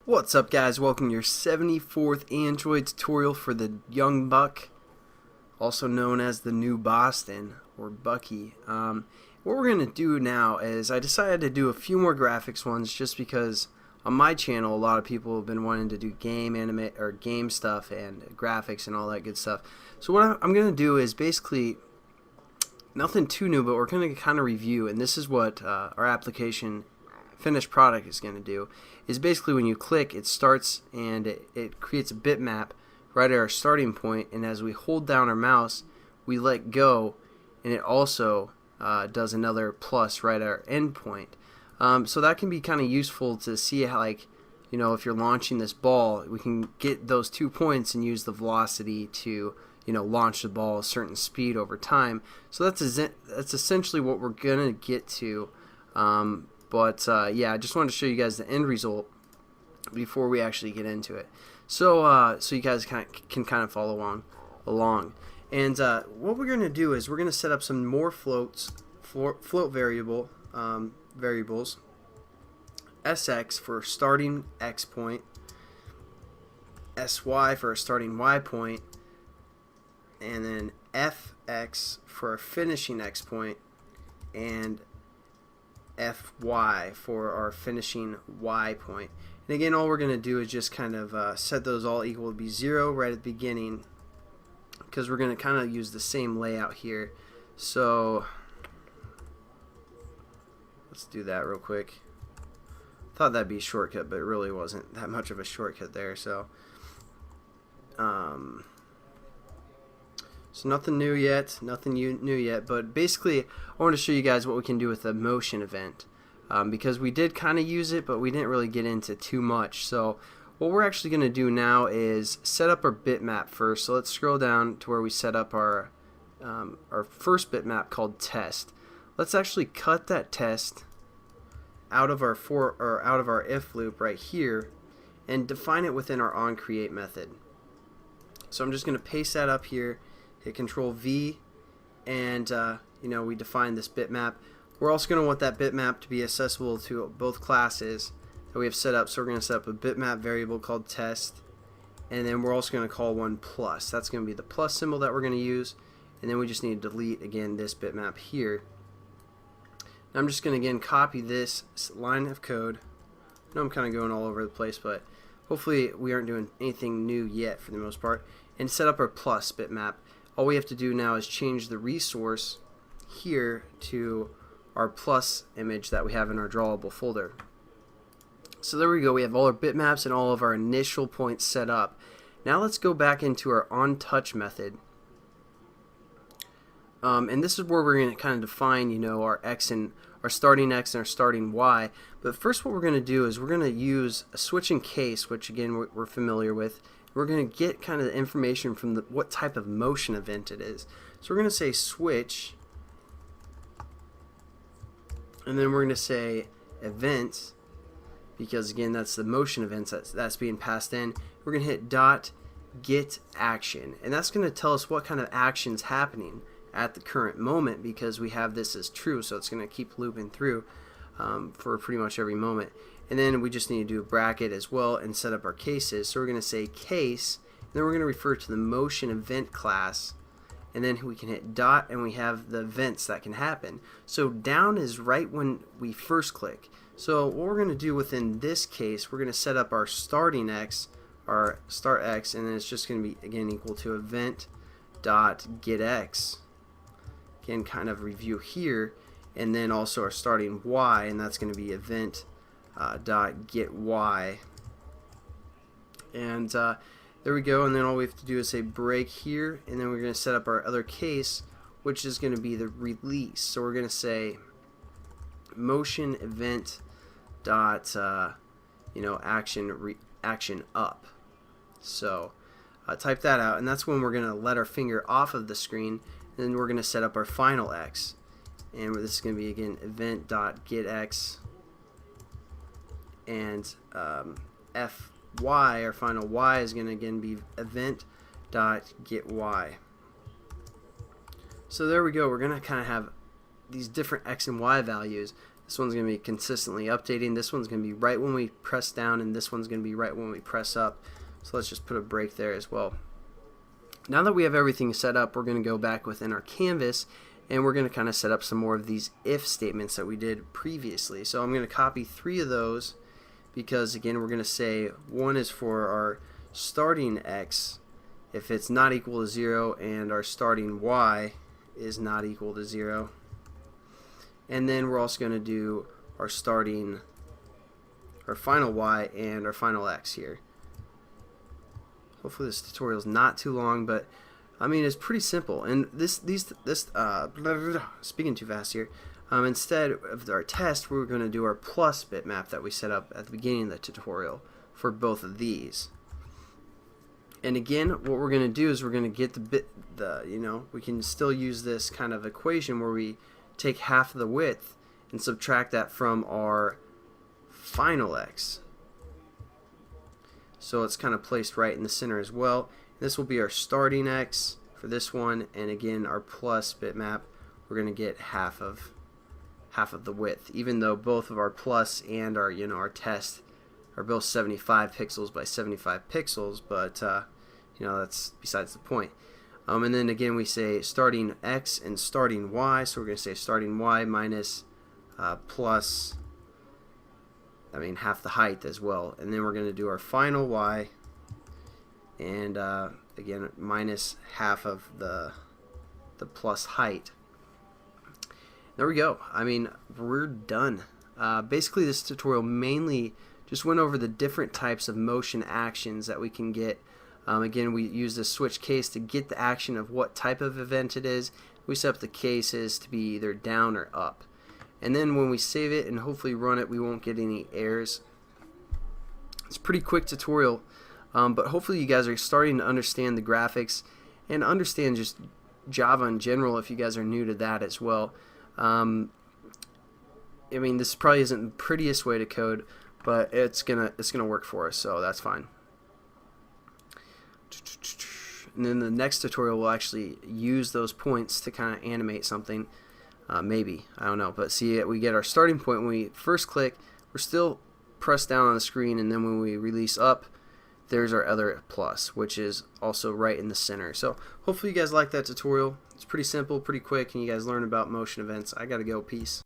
What's up, guys? Welcome to your 74th Android tutorial for the Young Buck, also known as the New Boston, or Bucky. What we're going to do now is I decided to do a few more graphics ones just because on my channel a lot of people have been wanting to do game stuff and graphics and all that good stuff. So what I'm going to do is basically nothing too new, but we're going to kind of review, and this is what our application finished product is going to do, is basically when you click, it starts and it creates a bitmap right at our starting point, and as we hold down our mouse we let go, and it also does another plus right at our end point. So that can be kind of useful to see how, like, you know, if you're launching this ball, we can get those 2 points and use the velocity to, you know, launch the ball a certain speed over time. So that's essentially what we're gonna get to. Yeah, I just wanted to show you guys the end result before we actually get into it. So you guys can kind of follow along. And what we're going to do is we're going to set up some more float variables. SX for starting X point, SY for a starting Y point, and then FX for a finishing X point, and FY for our finishing Y point. And again, all we're going to do is just kind of set those all equal to be 0 right at the beginning, because we're going to kind of use the same layout here. So let's do that real quick. Thought that'd be a shortcut, but it really wasn't that much of a shortcut there. So nothing new yet, but basically I want to show you guys what we can do with a motion event, because we did kind of use it, but we didn't really get into too much. So what we're actually going to do now is set up our bitmap first. So let's scroll down to where we set up our first bitmap called test. Let's actually cut that test out of our if loop right here and define it within our onCreate method. So I'm just going to paste that up here, hit Control V, and you know, we define this bitmap. We're also going to want that bitmap to be accessible to both classes that we have set up. So we're going to set up a bitmap variable called test, and then we're also going to call one plus. That's going to be the plus symbol that we're going to use, and then we just need to delete again this bitmap here. Now I'm just going to again copy this line of code. I know I'm kind of going all over the place, but hopefully we aren't doing anything new yet for the most part, and set up our plus bitmap. All we have to do now is change the resource here to our plus image that we have in our drawable folder. So there we go, we have all our bitmaps and all of our initial points set up. Now let's go back into our onTouch method. And this is where we're going to kind of define, you know, our X and our starting X and our starting Y. But first what we're going to do is we're going to use a switch and case, which again we're familiar with. We're going to get kind of the information from what type of motion event it is. So we're going to say switch, and then we're going to say event, because again that's the motion events that's being passed in. We're going to hit dot get action, and that's going to tell us what kind of action's happening at the current moment, because we have this as true, so it's going to keep looping through for pretty much every moment. And then we just need to do a bracket as well and set up our cases. So we're going to say case, and then we're going to refer to the motion event class, and then we can hit dot, and we have the events that can happen. So down is right when we first click. So what we're going to do within this case, we're going to set up our starting X, our start X, and then it's just going to be again equal to event dot get X. Again, kind of review here, and then also our starting Y, and that's going to be event dot get Y. And there we go, and then all we have to do is say break here, and then we're going to set up our other case, which is going to be the release. So we're going to say motion event dot you know, action up. So type that out, and that's when we're going to let our finger off of the screen, and then we're going to set up our final X, and this is going to be again event dot get X, and FY, our final Y, is going to again be event dot get Y. So there we go. We're going to kind of have these different X and Y values. This one's going to be consistently updating. This one's going to be right when we press down, and this one's going to be right when we press up. So let's just put a break there as well. Now that we have everything set up, we're going to go back within our canvas, and we're going to kind of set up some more of these if statements that we did previously. So I'm going to copy 3 of those, because again, we're going to say one is for our starting x if it's not equal to 0, and our starting y is not equal to 0. And then we're also going to do our final y and our final x here. Hopefully this tutorial is not too long, but I mean it's pretty simple. And speaking too fast here. Instead of our test, we're going to do our plus bitmap that we set up at the beginning of the tutorial for both of these. And again, what we're going to do is we're going to get we can still use this kind of equation where we take half of the width and subtract that from our final x. So it's kind of placed right in the center as well. This will be our starting x for this one, and again our plus bitmap, we're going to get half of the width, even though both of our plus and our our test are both 75 pixels by 75 pixels, but that's besides the point. And then again we say starting x and starting y, so we're going to say starting y minus plus half the height as well, and then we're going to do our final y, and again minus half of the plus height. There we go. We're done. Basically this tutorial mainly just went over the different types of motion actions that we can get. Again, we use the switch case to get the action of what type of event it is. We set up the cases to be either down or up. And then when we save it and hopefully run it, we won't get any errors. It's a pretty quick tutorial, but hopefully you guys are starting to understand the graphics and understand just Java in general if you guys are new to that as well. This probably isn't the prettiest way to code, but it's gonna work for us, so that's fine. And then the next tutorial will actually use those points to kind of animate something. Maybe, I don't know, but see, we get our starting point when we first click, we're still pressed down on the screen, and then when we release up, there's our other plus, which is also right in the center. So hopefully you guys like that tutorial. It's pretty simple, pretty quick, and you guys learn about motion events. I gotta go. Peace.